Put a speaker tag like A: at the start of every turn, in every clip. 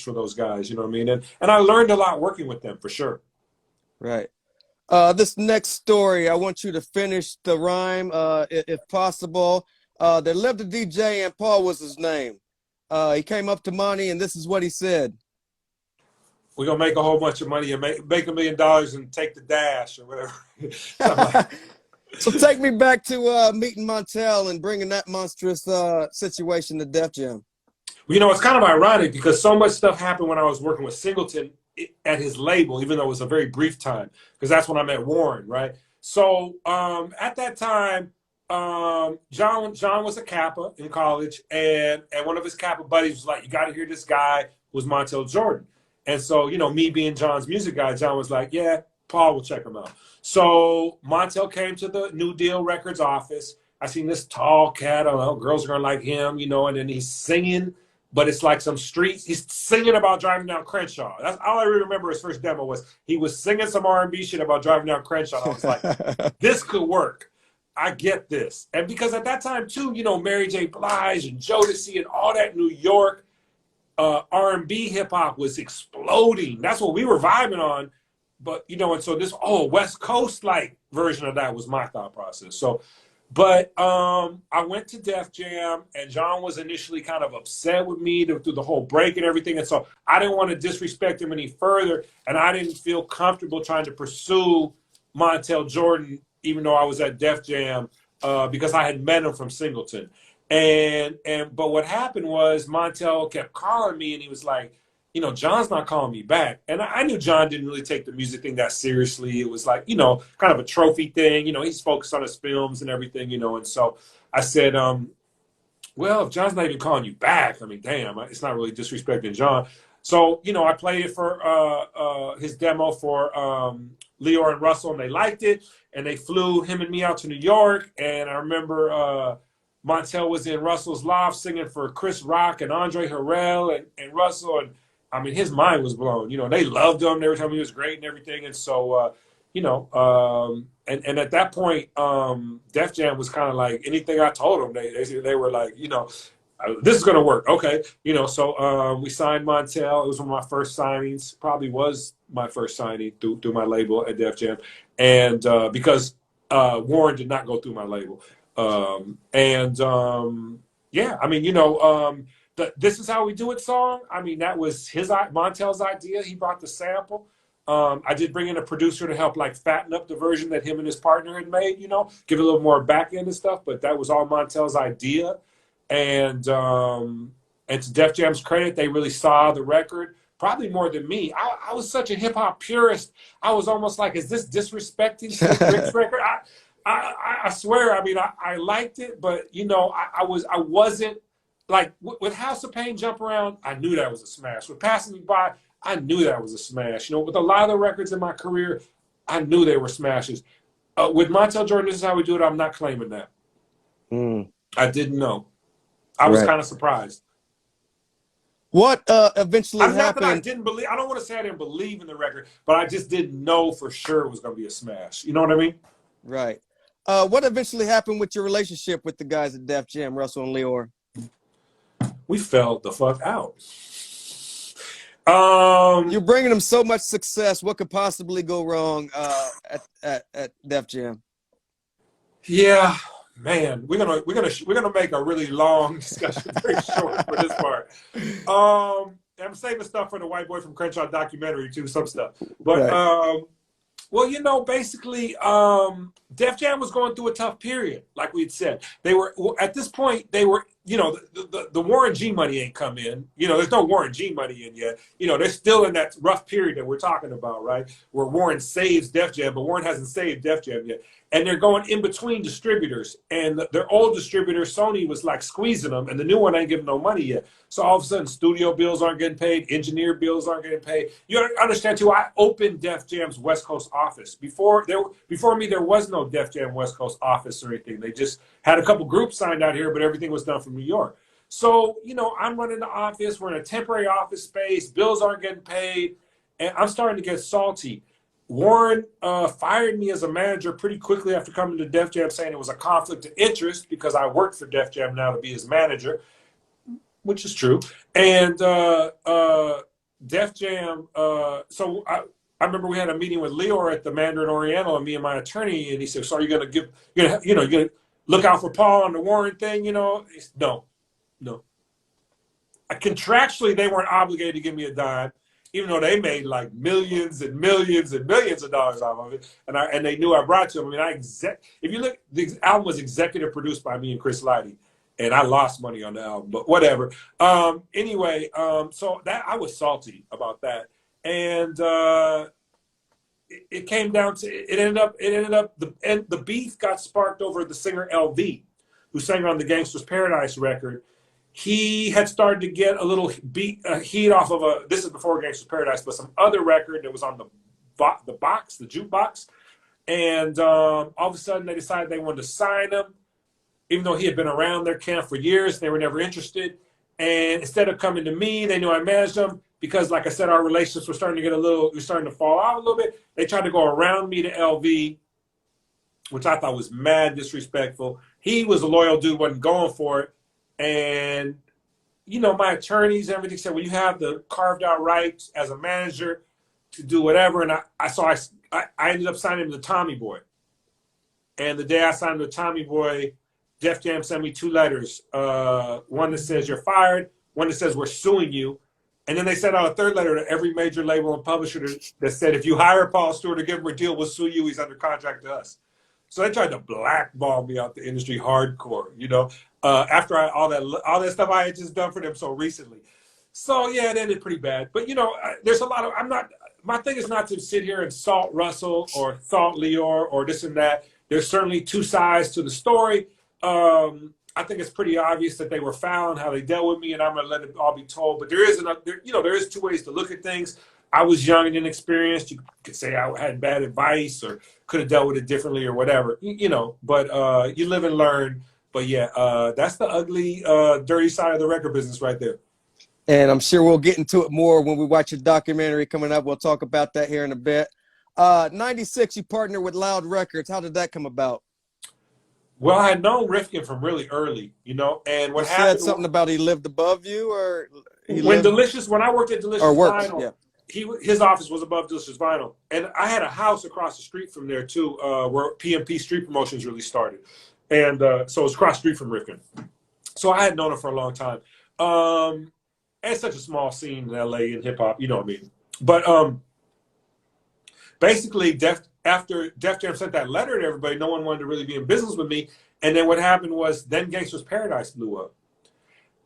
A: for those guys, you know what I mean? And I learned a lot working with them, for sure.
B: Right. This next story, I want you to finish the rhyme, if possible. There lived a DJ and Paul was his name. He came up to money and this is what he said.
A: We're going to make a whole bunch of money and make $1 million and take the dash or whatever.
B: So take me back to meeting Montell and bringing that monstrous situation to Def Jam.
A: You know, it's kind of ironic because so much stuff happened when I was working with Singleton at his label, even though it was a very brief time, because that's when I met Warren, right? So at that time, John was a Kappa in college, and one of his Kappa buddies was like, you got to hear this guy who was Montell Jordan. And so, you know, me being John's music guy, John was like, yeah, Paul will check him out. So Montell came to the New Deal Records office. I seen this tall cat, I don't know, girls are gonna like him, you know, and then he's singing, but it's like some streets. He's singing about driving down Crenshaw. That's all I remember. His first demo was he was singing some R&B shit about driving down Crenshaw. I was like, this could work. I get this. And because at that time too, you know, Mary J. Blige and Jodeci and all that New York R&B hip hop was exploding. That's what we were vibing on. But, you know, and so this, West Coast like version of that was my thought process. So, but I went to Def Jam and John was initially kind of upset with me through the whole break and everything. And so I didn't want to disrespect him any further. And I didn't feel comfortable trying to pursue Montell Jordan, even though I was at Def Jam, because I had met him from Singleton. But what happened was Montell kept calling me and he was like, you know, John's not calling me back. And I knew John didn't really take the music thing that seriously. It was like, you know, kind of a trophy thing. You know, he's focused on his films and everything, you know. And so I said, well, if John's not even calling you back, I mean, damn, it's not really disrespecting John. So, you know, I played it for his demo for Leor and Russell, and they liked it. And they flew him and me out to New York. And I remember Montell was in Russell's loft singing for Chris Rock and Andre Harrell and Russell. And I mean, his mind was blown. You know, they loved him. They were telling me he was great and everything. And so, you know, and at that point, Def Jam was kind of like anything I told them. They were like, you know, this is going to work. Okay. You know, so we signed Montell. It was one of my first signings, probably was my first signing through my label at Def Jam. And because Warren did not go through my label. Yeah, I mean, you know, This Is How We Do It song, I mean, that was Montell's idea. He brought the sample. I did bring in a producer to help like fatten up the version that him and his partner had made, you know, give it a little more back end and stuff, but that was all Montell's idea. And to Def Jam's credit, they really saw the record, probably more than me. I was such a hip hop purist. I was almost like, is this disrespecting Slick Rick's record? I swear, I mean, I liked it, but you know, I wasn't like with House of Pain, Jump Around, I knew that was a smash. With Passing Me By, I knew that was a smash. You know, with a lot of the records in my career, I knew they were smashes. With Montell Jordan, This Is How We Do It, I'm not claiming that. I didn't know. I was kind of surprised.
B: What eventually happened?
A: Not that I didn't believe. I don't want to say I didn't believe in the record, but I just didn't know for sure it was going to be a smash. You know what I mean?
B: Right. What eventually happened with your relationship with the guys at Def Jam, Russell and Leor?
A: We fell the fuck out.
B: You're bringing them so much success. What could possibly go wrong at Def Jam?
A: Yeah, man, we're gonna make a really long discussion very short for this part. I'm saving stuff for the White Boy from Crenshaw documentary too, some stuff. But right. Well, you know, basically, Def Jam was going through a tough period, like we had said. They were at this point. They were, you know, the Warren G money ain't come in. You know, there's no Warren G money in yet. You know, they're still in that rough period that we're talking about, right? Where Warren saves Def Jam, but Warren hasn't saved Def Jam yet. And they're going in between distributors. And their old distributor, Sony, was like squeezing them, and the new one ain't giving no money yet. So all of a sudden, studio bills aren't getting paid, engineer bills aren't getting paid. You understand too? I opened Def Jam's West Coast office. Before me, there was no Def Jam West Coast office or anything. They just had a couple groups signed out here, but everything was done from New York. So, you know, I'm running the office. We're in a temporary office space. Bills aren't getting paid. And I'm starting to get salty. Warren fired me as a manager pretty quickly after coming to Def Jam, saying it was a conflict of interest because I worked for Def Jam now to be his manager, which is true. And Def Jam. I remember we had a meeting with Leor at the Mandarin Oriental, and me and my attorney, and he said, "So are you going to give, you're going to look out for Paul on the Warren thing?" Said, no, no. Contractually, they weren't obligated to give me a dime, even though they made like millions and millions and millions of dollars off of it, and they knew I brought to them. I mean, if you look, the album was executive produced by me and Chris Lighty, and I lost money on the album, but whatever. Anyway, so that I was salty about that, and it came down to it ended up the beef got sparked over the singer LV, who sang on the Gangsta's Paradise record. He had started to get a little heat off of this is before Gangsta's Paradise, but some other record that was on the jukebox, and all of a sudden they decided they wanted to sign him, even though he had been around their camp for years. They were never interested, and instead of coming to me, they knew I managed them. Because, like I said, our relationships were starting to fall out a little bit. They tried to go around me to LV, which I thought was mad disrespectful. He was a loyal dude, wasn't going for it. And, my attorneys and everything said, well, you have the carved out rights as a manager to do whatever. And I ended up signing him to Tommy Boy. And the day I signed him to Tommy Boy, Def Jam sent me 2 letters. One that says you're fired, one that says we're suing you. And then they sent out a 3rd letter to every major label and publisher that said, if you hire Paul Stewart or give him a deal, we'll sue you. He's under contract to us. So they tried to blackball me out the industry hardcore, after all that stuff I had just done for them so recently. So, yeah, it ended pretty bad. But, there's a lot of, my thing is not to sit here and salt Russell or salt Leor or this and that. There's certainly 2 sides to the story. I think it's pretty obvious that they were foul and how they dealt with me, and I'm going to let it all be told. But there is 2 ways to look at things. I was young and inexperienced. You could say I had bad advice or could have dealt with it differently or whatever, But you live and learn. But yeah, that's the ugly, dirty side of the record business right there.
B: And I'm sure we'll get into it more when we watch your documentary coming up. We'll talk about that here in a bit. 96, you partnered with Loud Records. How did that come about?
A: Well, I had known Rifkin from really early, and what happened.
B: Said something about he lived above you, or
A: when I worked at Delicious Vinyl,
B: yeah.
A: His office was above Delicious Vinyl, and I had a house across the street from there too, where PMP Street Promotions really started, and so it was across the street from Rifkin. So I had known him for a long time. It's such a small scene in LA in hip hop, you know what I mean. But basically, after Def Jam sent that letter to everybody, no one wanted to really be in business with me. And then what happened was then Gangsta's Paradise blew up.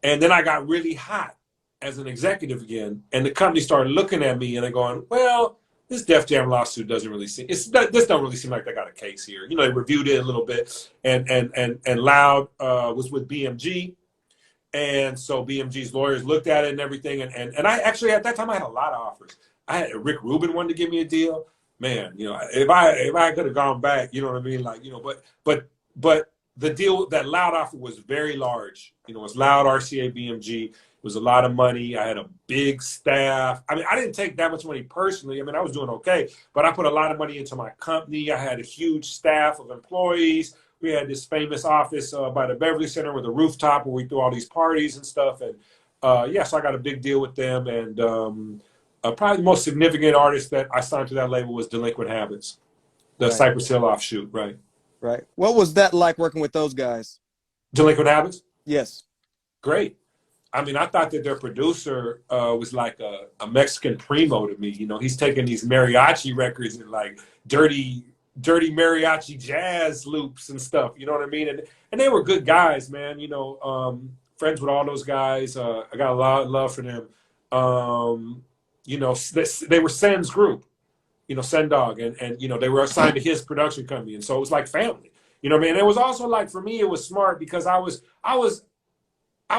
A: And then I got really hot as an executive again. And the company started looking at me and they're going, well, this Def Jam lawsuit doesn't really seem, this don't really seem like they got a case here. They reviewed it a little bit. And Loud was with BMG. And so BMG's lawyers looked at it and everything. And I actually, at that time, I had a lot of offers. I had Rick Rubin wanted to give me a deal. Man, if I could have gone back, you know what I mean? But the deal that Loud offered was very large. It was Loud, RCA, BMG. It was a lot of money. I had a big staff. I mean, I didn't take that much money personally. I mean, I was doing okay, but I put a lot of money into my company. I had a huge staff of employees. We had this famous office by the Beverly Center with a rooftop where we threw all these parties and stuff. And so I got a big deal with them. And probably the most significant artist that I signed to that label was Delinquent Habits, the Cypress Hill offshoot, right?
B: Right. What was that like working with those guys?
A: Delinquent Habits?
B: Yes.
A: Great. I mean, I thought that their producer was like a Mexican primo to me. He's taking these mariachi records and like dirty mariachi jazz loops and stuff. You know what I mean? And they were good guys, man. Friends with all those guys. I got a lot of love for them. They were Sen's group, Sen Dog, and they were assigned to his production company, and so it was like family, what I mean? And it was also like, for me, it was smart because I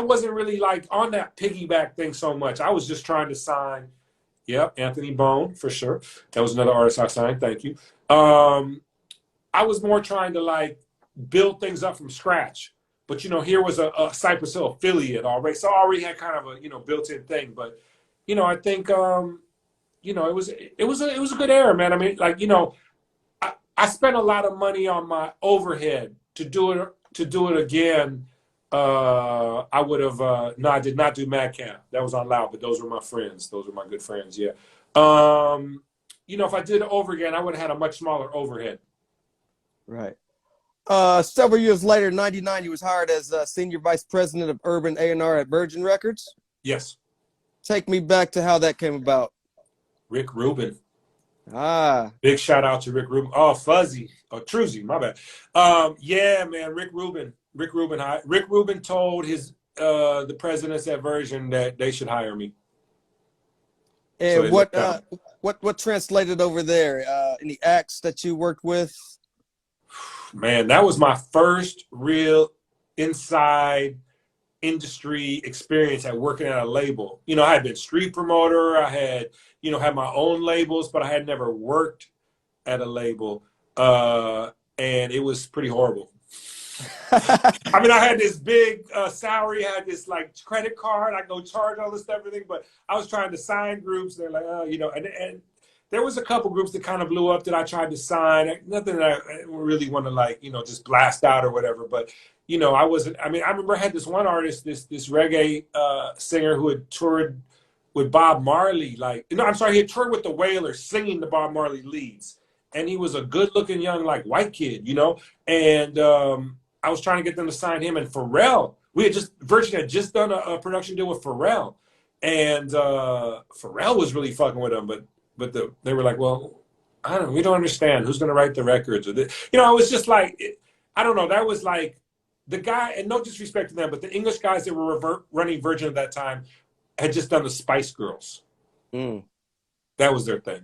A: wasn't really like on that piggyback thing so much. I was just trying to sign, Anthony Bone for sure. That was another artist I signed. Thank you. I was more trying to like build things up from scratch, but here was a Cypress Hill affiliate already, so I already had kind of a built-in thing, but. I think, it was a good era, man. I mean, like, I spent a lot of money on my overhead to do it again. I would have. No, I did not do Madcap. That was on Loud, but those were my friends. Those were my good friends. Yeah. If I did it over again, I would have had a much smaller overhead.
B: Right. Several years later, in '99, you was hired as senior vice president of urban A&R at Virgin Records.
A: Yes.
B: Take me back to how that came about.
A: Rick Rubin.
B: Ah.
A: Big shout out to Rick Rubin. Oh, Fuzzy. Oh, Truzy, my bad. Yeah, man, Rick Rubin. Rick Rubin told the presidents at Virgin that they should hire me. So
B: And what translated over there? Any acts that you worked with?
A: Man, that was my first real inside industry experience at working at a label. I had been street promoter. I had, had my own labels, but I had never worked at a label. And it was pretty horrible. I mean, I had this big salary, I had this like credit card, I go charge all this stuff, everything, but I was trying to sign groups. They're like, and there was a couple groups that kind of blew up that I tried to sign. Nothing that I really want to just blast out or whatever. But, I wasn't, I remember I had this one artist, this reggae singer who had toured with Bob Marley. He had toured with the Wailers singing the Bob Marley leads. And he was a good looking young, white kid, and I was trying to get them to sign him and Pharrell. Virgin had just done a production deal with Pharrell. And Pharrell was really fucking with them, but they were like, well, we don't understand who's going to write the records. It was just I don't know. That was like the guy, and no disrespect to them, but the English guys that were running Virgin at that time had just done the Spice Girls.
B: Mm.
A: That was their thing.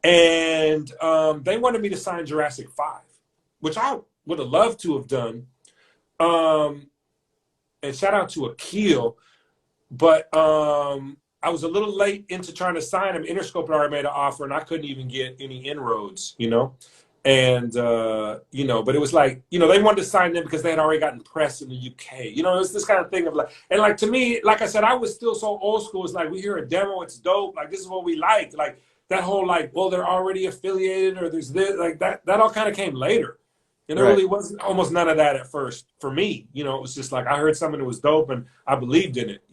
A: And they wanted me to sign Jurassic 5, which I would have loved to have done. And shout out to Akil, but I was a little late into trying to sign him. Interscope had already made an offer, and I couldn't even get any inroads, And, but it was they wanted to sign them because they had already gotten press in the UK. It was this kind of thing of to me, like I said, I was still so old school. It's we hear a demo, it's dope. This is what we like. That whole, well, they're already affiliated or there's this, that all kind of came later. And there really wasn't almost none of that at first for me. It was just I heard something that was dope and I believed in it,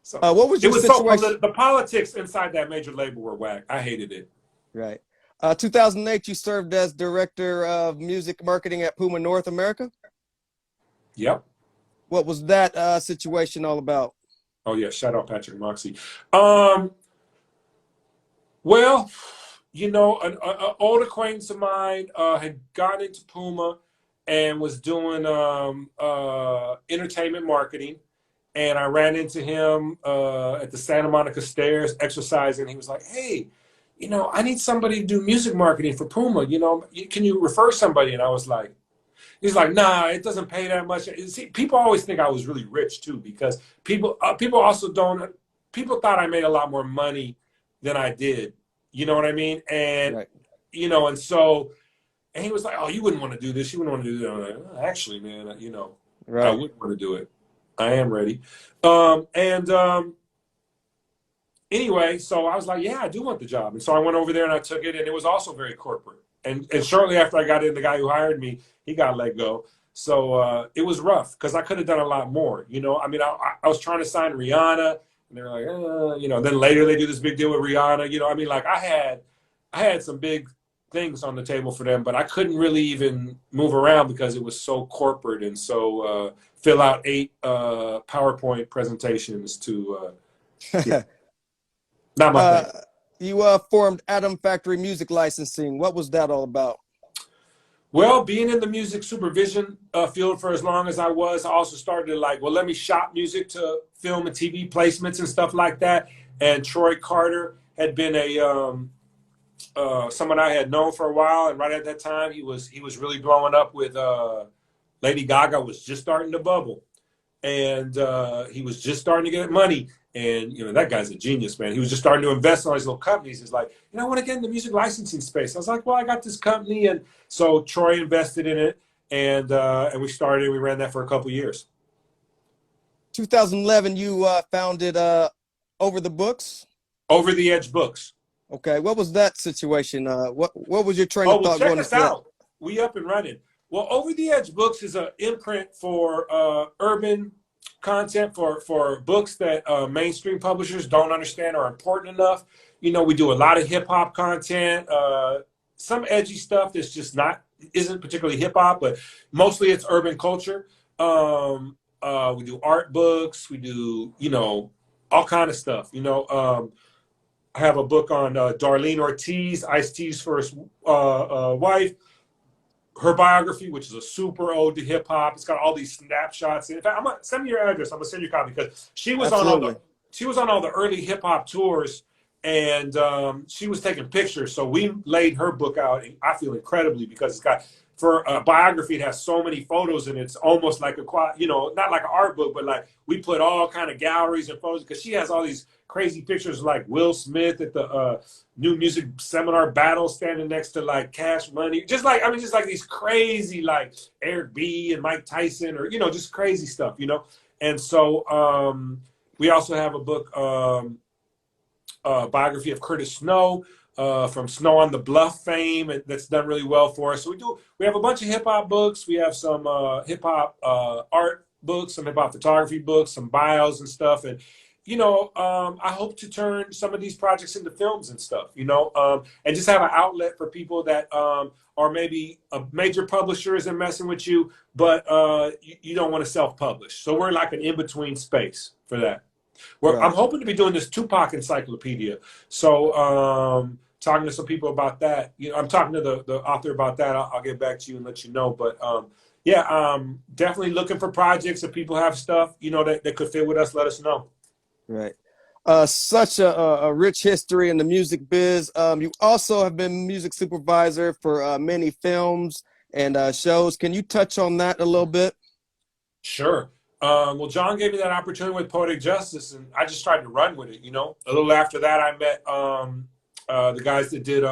A: So
B: what was your situation?
A: So the politics inside that major label were whack. I hated it.
B: Right. 2008, you served as director of music marketing at Puma North America.
A: Yep.
B: What was that situation all about?
A: Oh yeah, shout out Patrick Moxie. Well, an old acquaintance of mine had gone into Puma and was doing entertainment marketing. And I ran into him at the Santa Monica stairs exercising. He was like, hey, I need somebody to do music marketing for Puma. Can you refer somebody? And I was like, he's like, nah, it doesn't pay that much. See, people always think I was really rich too, because people thought I made a lot more money than I did. You know what I mean? And,
B: right.
A: And so, and he was like, oh, you wouldn't want to do this. You wouldn't want to do that. I'm like, oh, actually, man,
B: right.
A: I wouldn't want to do it. I am ready. Anyway, so I was like, yeah, I do want the job. And so I went over there and I took it, and it was also very corporate. And shortly after I got in, the guy who hired me, he got let go. So it was rough because I could have done a lot more. I was trying to sign Rihanna, and they were like, then later they do this big deal with Rihanna. I had some big things on the table for them, but I couldn't really even move around because it was so corporate and so fill out 8 PowerPoint presentations to not my thing.
B: You formed Atom Factory Music Licensing. What was that all about?
A: Well, being in the music supervision field for as long as I was, I also started to let me shop music to film and TV placements and stuff like that. And Troy Carter had been someone I had known for a while, and right at that time he was really blowing up with Lady Gaga was just starting to bubble, and he was just starting to get money. And that guy's a genius, man. He was just starting to invest in all these little companies. He's like, I want to get in the music licensing space. I was like, well, I got this company, and so Troy invested in it, and we started. We ran that for a couple years.
B: 2011, you founded Over the Books.
A: Over the Edge Books.
B: Okay, what was that situation? What was your train of thought?
A: Check us out. We up and running. Well, Over the Edge Books is an imprint for urban content for books that mainstream publishers don't understand are important enough. You know, we do a lot of hip hop content, some edgy stuff that's just not isn't particularly hip hop, but mostly it's urban culture. We do art books, we do all kind of stuff. I have a book on Darlene Ortiz, Ice-T's first wife, her biography, which is a super ode to hip hop. It's got all these snapshots. In fact, I'm gonna send me your address. I'm gonna send you a copy because
B: Absolutely.
A: she was on all the early hip hop tours, and she was taking pictures. So we laid her book out. And I feel incredibly because it's got for a biography. It has so many photos, and it's almost like not like an art book, but like we put all kind of galleries and photos because she has all these crazy pictures like Will Smith at the new music seminar battle standing next to like Cash Money, just like these crazy like Eric B and Mike Tyson or just crazy stuff. And so we also have a book biography of Curtis Snow from Snow on the Bluff fame, and that's done really well for us. So we have a bunch of hip hop books. We have some hip hop art books, some hip hop photography books, some bios and stuff. And I hope to turn some of these projects into films and stuff, and just have an outlet for people that are maybe a major publisher isn't messing with you, but you don't want to self-publish. So we're like an in-between space for that.
B: Right.
A: I'm hoping to be doing this Tupac encyclopedia. So talking to some people about that. I'm talking to the author about that. I'll get back to you and let you know. But definitely looking for projects. If people have stuff, that could fit with us, let us know.
B: Right. Such a rich history in the music biz. You also have been music supervisor for many films and shows. Can you touch on that a little bit?
A: Sure. Well, John gave me that opportunity with Poetic Justice, and I just tried to run with it. A little after that, I met the guys that did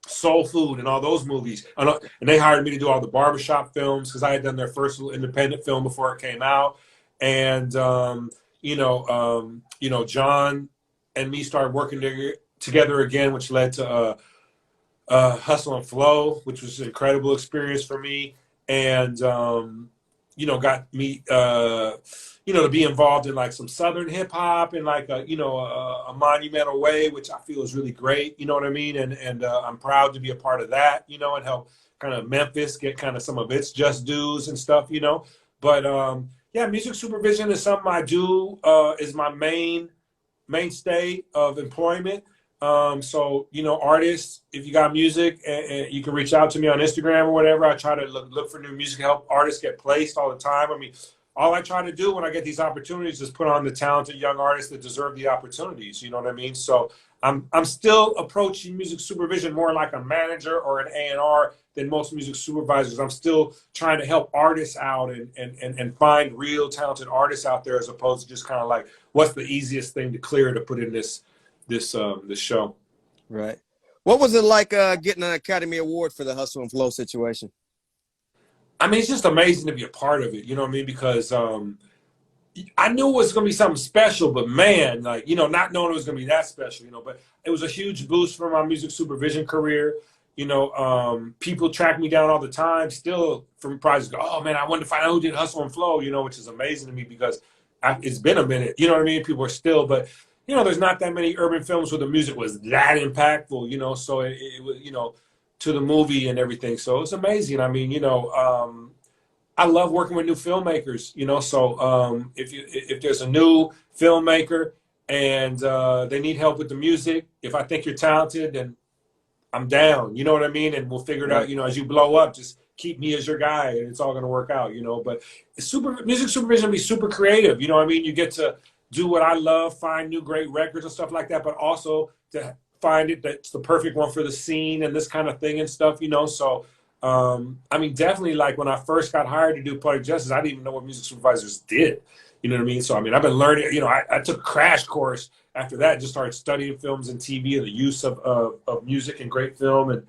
A: Soul Food and all those movies, and they hired me to do all the barbershop films because I had done their first little independent film before it came out, and John and me started working together again, which led to Hustle and Flow, which was an incredible experience for me, and got me to be involved in like some Southern hip hop in like a monumental way, which I feel is really great. You know what I mean? And I'm proud to be a part of that. And help kind of Memphis get kind of some of its just dues and stuff. But music supervision is something I do. Is my mainstay of employment. So artists, if you got music, and you can reach out to me on Instagram or whatever. I try to look for new music, help artists get placed all the time. I mean, all I try to do when I get these opportunities is put on the talented young artists that deserve the opportunities. You know what I mean? So I'm still approaching music supervision more like a manager or an A&R than most music supervisors. I'm still trying to help artists out and find real talented artists out there, as opposed to just kind of like what's the easiest thing to clear to put in this show.
B: Right. What was it like getting an Academy Award for the Hustle and Flow situation?
A: I mean, it's just amazing to be a part of it. You know what I mean? Because I knew it was going to be something special, but man, like, not knowing it was going to be that special, but it was a huge boost for my music supervision career. People track me down all the time still from projects. Oh man, I wanted to find out who did Hustle and Flow, which is amazing to me because it's been a minute, you know what I mean? People are still, but there's not that many urban films where the music was that impactful, so it was, to the movie and everything. So it's amazing. I mean, I love working with new filmmakers, so if there's a new filmmaker and they need help with the music, if I think you're talented, then I'm down, you know what I mean? And we'll figure it out, as you blow up, just keep me as your guy and it's all going to work out, but music supervision be super creative. You know what I mean? You get to do what I love, find new great records and stuff like that, but also to find it that's the perfect one for the scene and this kind of thing and stuff, So, I mean, definitely like when I first got hired to do Poetic Justice, I didn't even know what music supervisors did. You know what I mean? So, I mean, I've been learning, I took a crash course after that, just started studying films and TV and the use of music and great film.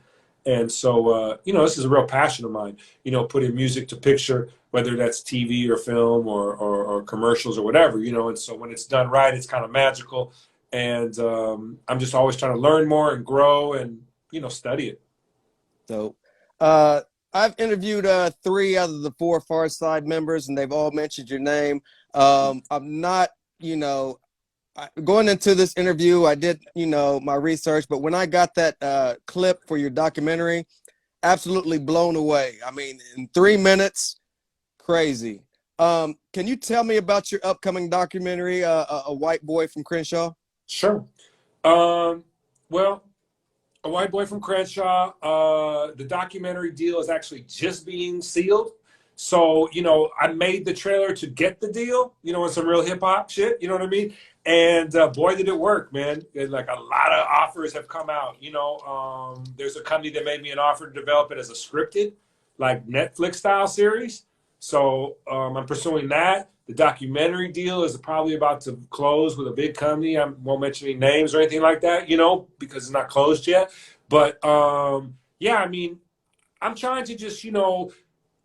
A: And so, this is a real passion of mine, putting music to picture, whether that's TV or film or commercials or whatever, and so when it's done right, it's kind of magical. And I'm just always trying to learn more and grow and, study it.
B: So I've interviewed 3 out of the 4 Far Side members, and they've all mentioned your name. I'm not, going into this interview, I did, my research, but when I got that clip for your documentary, absolutely blown away. I mean, in 3 minutes, crazy. Can you tell me about your upcoming documentary, A White Boy from Crenshaw?
A: Sure. Well, A White Boy from Crenshaw, the documentary deal is actually just being sealed. So, I made the trailer to get the deal, and some real hip hop shit, you know what I mean? And boy, did it work, man. And, like, a lot of offers have come out, there's a company that made me an offer to develop it as a scripted, like Netflix style series. So I'm pursuing that. The documentary deal is probably about to close with a big company. I won't mention any names or anything like that, because it's not closed yet. But yeah, I mean, I'm trying to just,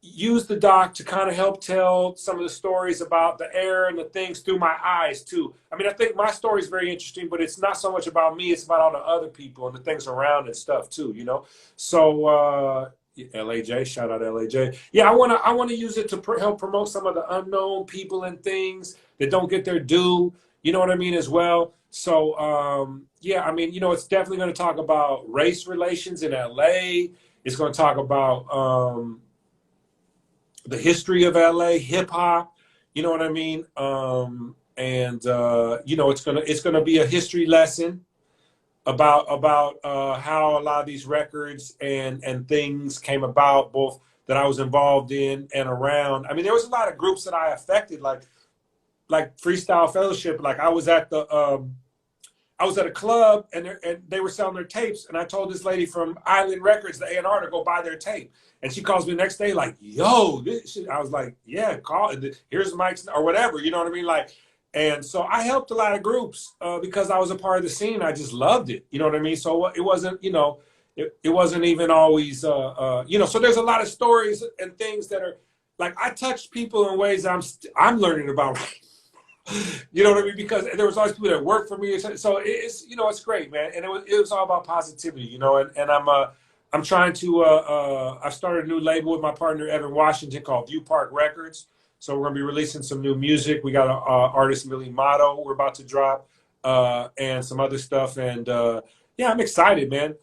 A: use the doc to kind of help tell some of the stories about the era and the things through my eyes too. I mean, I think my story is very interesting, but it's not so much about me. It's about all the other people and the things around and stuff too, So LAJ, shout out LAJ. Yeah, I wanna use it to help promote some of the unknown people and things that don't get their due. You know what I mean as well. So yeah, I mean, it's definitely going to talk about race relations in LA. It's going to talk about the history of LA, hip hop. You know what I mean. And it's gonna be a history lesson about how a lot of these records and things came about, both that I was involved in and around. I mean, there was a lot of groups that I affected, like Freestyle Fellowship. Like I was at a club and they were selling their tapes, and I told this lady from Island Records, the A&R, to go buy their tape. And she calls me the next day like, "Yo, this shit." I was like, "Yeah, call. Here's Mike's or whatever." You know what I mean? Like, and so I helped a lot of groups because I was a part of the scene. I just loved it. You know what I mean? So it wasn't, it wasn't even always, So there's a lot of stories and things that are like I touch people in ways I'm learning about. You know what I mean? Because there was always people that worked for me. So it's, it's great, man. And it was all about positivity, and I'm trying to, I've started a new label with my partner, Evan Washington, called View Park Records. So we're going to be releasing some new music. We got an artist, Millie Motto, we're about to drop, and some other stuff. And yeah, I'm excited, man.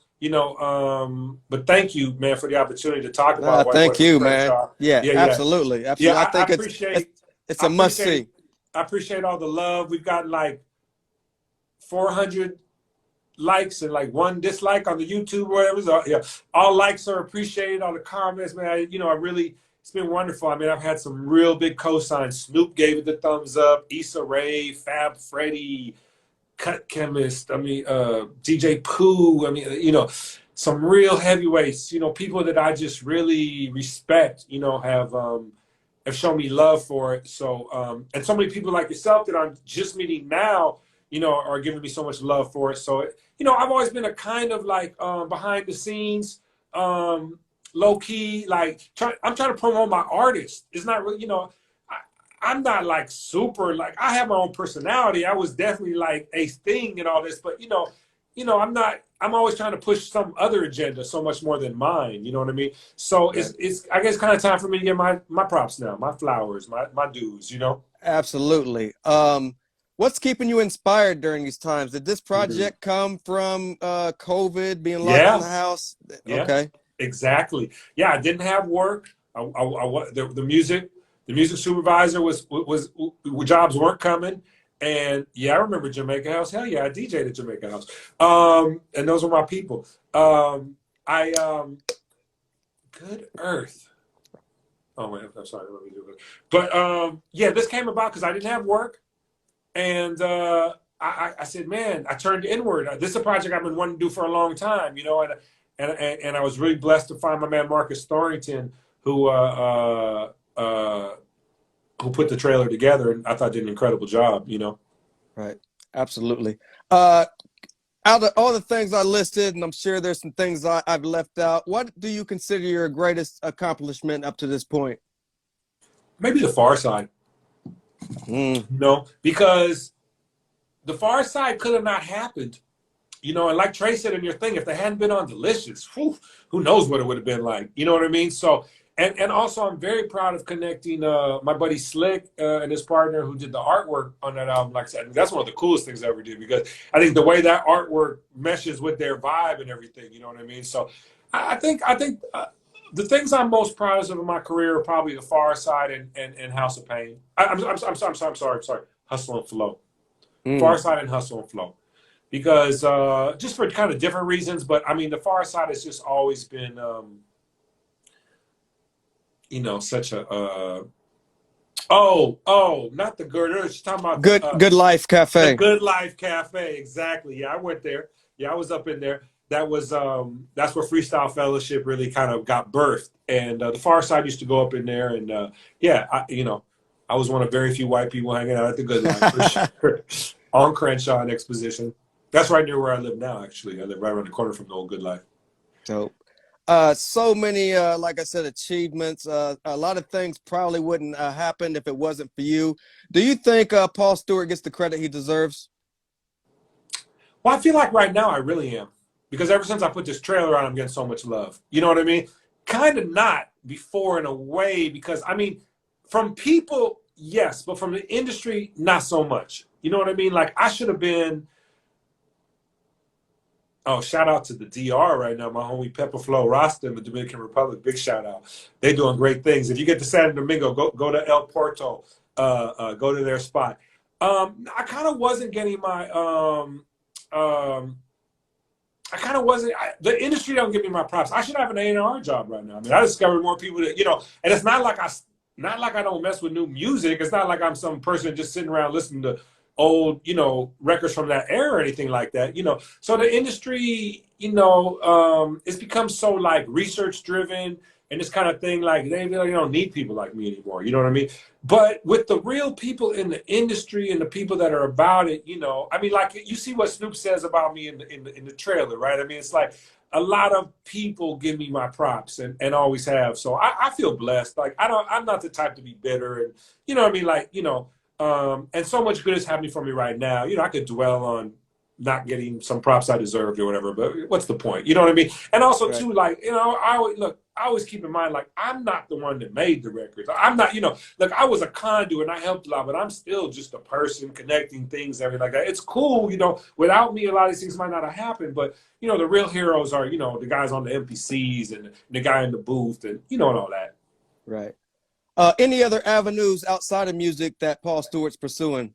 A: But thank you, man, for the opportunity to talk about White Boy
B: Thank
A: from
B: you, man.
A: Crenshaw.
B: Yeah,
A: Yeah, yeah.
B: absolutely.
A: Yeah,
B: Absolutely. I
A: I
B: think
A: appreciate
B: it's a must see.
A: I appreciate all the love. We've gotten like 400 likes and like 1 dislike on the YouTube or whatever. So, yeah, all likes are appreciated. All the comments, man. I really, it's been wonderful. I mean, I've had some real big cosigns. Snoop gave it the thumbs up. Issa Rae, Fab Freddy, Cut Chemist. I mean, DJ Pooh. I mean, some real heavyweights. People that I just really respect. Have shown me love for it. So, and so many people like yourself that I'm just meeting now, are giving me so much love for it. So, I've always been a kind of like behind the scenes, low key, like I'm trying to promote my artist. It's not really, I'm not like super, like I have my own personality. I was definitely like a thing and all this, but I'm always trying to push some other agenda so much more than mine. You know what I mean? So it's I guess kind of time for me to get my props now, my flowers, my dues,
B: Absolutely. What's keeping you inspired during these times? Did this project come from COVID, being locked in the house?
A: Yeah,
B: okay.
A: Exactly. Yeah, I didn't have work. The music supervisor was jobs weren't coming. And yeah, I remember Jamaica House. Hell yeah, I DJ'd at Jamaica House. And those were my people. Good Earth. Oh man, I'm sorry, let me do it. But yeah, this came about because I didn't have work. And I said, man, I turned inward. This is a project I've been wanting to do for a long time, and I was really blessed to find my man Marcus Thorrington, who put the trailer together, and I thought did an incredible job,
B: Right. Absolutely. Out of all the things I listed, and I'm sure there's some things I've left out, what do you consider your greatest accomplishment up to this point?
A: Maybe the Far Side. Because the Far Side could have not happened you know, and like Trey said in your thing, if they hadn't been on Delicious, whew, who knows what it would have been like. You know what I mean? So, and also I'm very proud of connecting my buddy Slick and his partner who did the artwork on that album. Like I said, that's one of the coolest things I ever did, because I think the way that artwork meshes with their vibe and everything. You know what I mean? So, I think the things I'm most proud of in my career are probably The Far Side and House of Pain. I'm sorry, Hustle and Flow. Far Side and Hustle and Flow, because just for kind of different reasons. But I mean, The Far Side has just always been, you know, such a not the good. She's talking about
B: Good Life
A: the
B: Cafe.
A: Good Life Cafe. Exactly. Yeah, I went there. Yeah, I was up in there. That was that's where Freestyle Fellowship really kind of got birthed. And The Far Side used to go up in there, and yeah, you know, I was one of very few white people hanging out at the Good Life for sure. On Crenshaw and Exposition. That's right near where I live now, actually. I live right around the corner from the old Good Life.
B: Dope. So many, like I said, achievements. A lot of things probably wouldn't happen if it wasn't for you. Do you think Paul Stewart gets the credit he deserves?
A: Well, I feel like right now I really am. Because ever since I put this trailer on, I'm getting so much love. You know what I mean? Kind of not before in a way, because, I mean, from people, yes, but from the industry, not so much. You know what I mean? Like, I should have been. Oh, shout out to the DR right now, my homie Pepper Flow Rasta in the Dominican Republic. Big shout out. They're doing great things. If you get to San Domingo, go to El Porto, go to their spot. I kind of wasn't getting my I kind of wasn't. The industry don't give me my props. I should have an A&R job right now. I mean, I discovered more people that, you know, and it's not like I don't mess with new music. It's not like I'm some person just sitting around listening to old, you know, records from that era or anything like that, you know. So the industry, you know, it's become so like research driven and this kind of thing. Like they really don't need people like me anymore. You know what I mean? But with the real people in the industry and the people that are about it, you know, I mean, like you see what Snoop says about me in the trailer, right? I mean, it's like a lot of people give me my props and always have. So I feel blessed. Like I'm not the type to be bitter, and you know what I mean? Like, you know, and so much good is happening for me right now. You know, I could dwell on not getting some props I deserved or whatever, but what's the point? You know what I mean? And also too, like, you know, I always keep in mind, like, I'm not the one that made the records. I'm not, you know, like I was a conduit and I helped a lot, but I'm still just a person connecting things, everything like that. It's cool, you know, without me, a lot of these things might not have happened, but you know, the real heroes are, you know, the guys on the MPCs and the guy in the booth and, you know, and all that.
B: Right. Any other avenues outside of music that Paul Stewart's pursuing?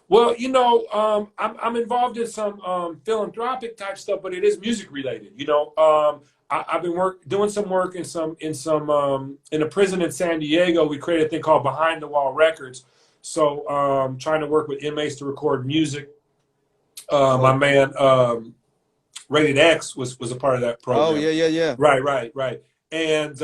A: Well, you know, I'm involved in some philanthropic type stuff, but it is music related. You know, I've been doing some work in a prison in San Diego. We created a thing called Behind the Wall Records. So trying to work with inmates to record music. My man Rated X was a part of that program.
B: Oh yeah.
A: Right. And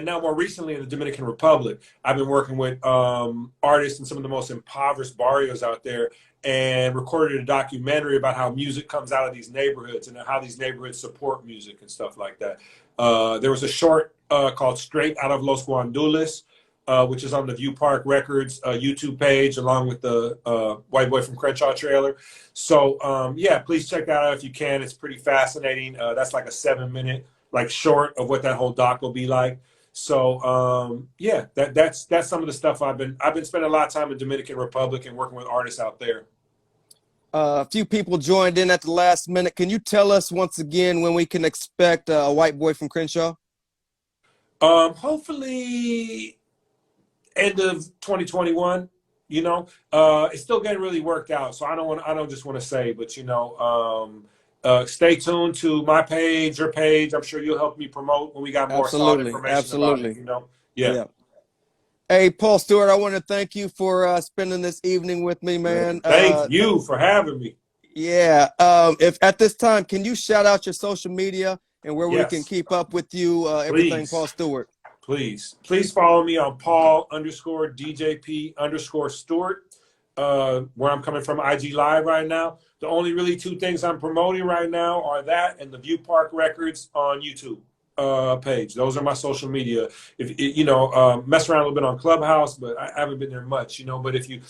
A: now more recently in the Dominican Republic, I've been working with artists in some of the most impoverished barrios out there and recorded a documentary about how music comes out of these neighborhoods and how these neighborhoods support music and stuff like that. There was a short called Straight Out of Los Guandules, which is on the View Park Records YouTube page, along with the White Boy from Crenshaw trailer. So, yeah, please check that out if you can. It's pretty fascinating. That's like a 7-minute like short of what that whole doc will be like. So yeah, that's some of the stuff I've been spending a lot of time in Dominican Republic and working with artists out there.
B: A few people joined in at the last minute. Can you tell us once again when we can expect a White Boy from Crenshaw?
A: Hopefully end of 2021. You know, it's still getting really worked out, so I don't just want to say, but you know, stay tuned to my page, your page. I'm sure you'll help me promote when we got more solid information about it, you know? Yeah.
B: Hey, Paul Stewart, I want to thank you for spending this evening with me, man.
A: Thank you for having me.
B: Yeah. If at this time, can you shout out your social media and where we can keep up with you, everything Paul Stewart?
A: Please follow me on Paul_DJP_Stewart, where I'm coming from IG Live right now. The only really two things I'm promoting right now are that and the View Park Records on YouTube page. Those are my social media. If you know, mess around a little bit on Clubhouse, but I haven't been there much, you know. But if you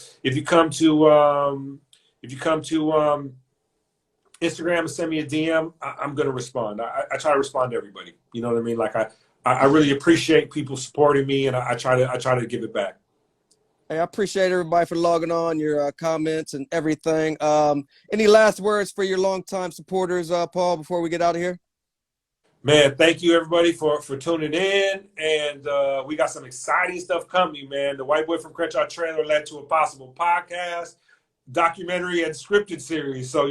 A: come to Instagram and send me a DM, I'm going to respond. I try to respond to everybody. You know what I mean? Like I really appreciate people supporting me, and I try to give it back.
B: Hey, I appreciate everybody for logging on, your comments and everything. Any last words for your longtime supporters, Paul, before we get out of here?
A: Man, thank you everybody for tuning in, and we got some exciting stuff coming, man. The White Boy from Crenshaw trailer led to a possible podcast, documentary, and scripted series. So,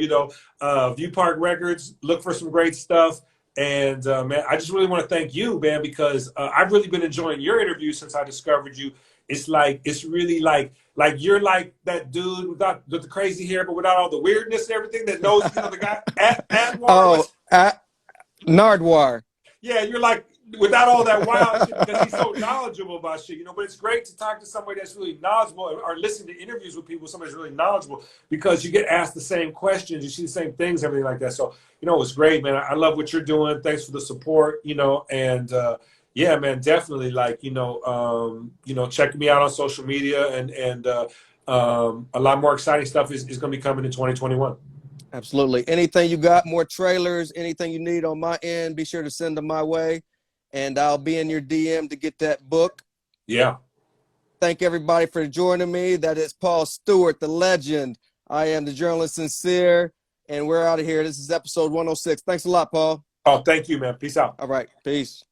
A: View Park Records, look for some great stuff. And man, I just really want to thank you, man, because I've really been enjoying your interview since I discovered you. It's really like you're like that dude with the crazy hair, but without all the weirdness and everything that knows, the guy at
B: Oh, Nardwar.
A: Yeah, you're like without all that wild shit because he's so knowledgeable about shit, But it's great to talk to somebody that's really knowledgeable or listen to interviews with people, somebody's really knowledgeable because you get asked the same questions, you see the same things, everything like that. So, it's great, man. I love what you're doing. Thanks for the support, and yeah, man, definitely check me out on social media and a lot more exciting stuff is going to be coming in 2021.
B: Absolutely. Anything you got, more trailers, anything you need on my end, be sure to send them my way, and I'll be in your DM to get that book.
A: Yeah.
B: Thank everybody for joining me. That is Paul Stewart, the legend. I am the journalist Sin-seer, and we're out of here. This is episode 106. Thanks a lot, Paul.
A: Oh, thank you, man. Peace out.
B: All right. Peace.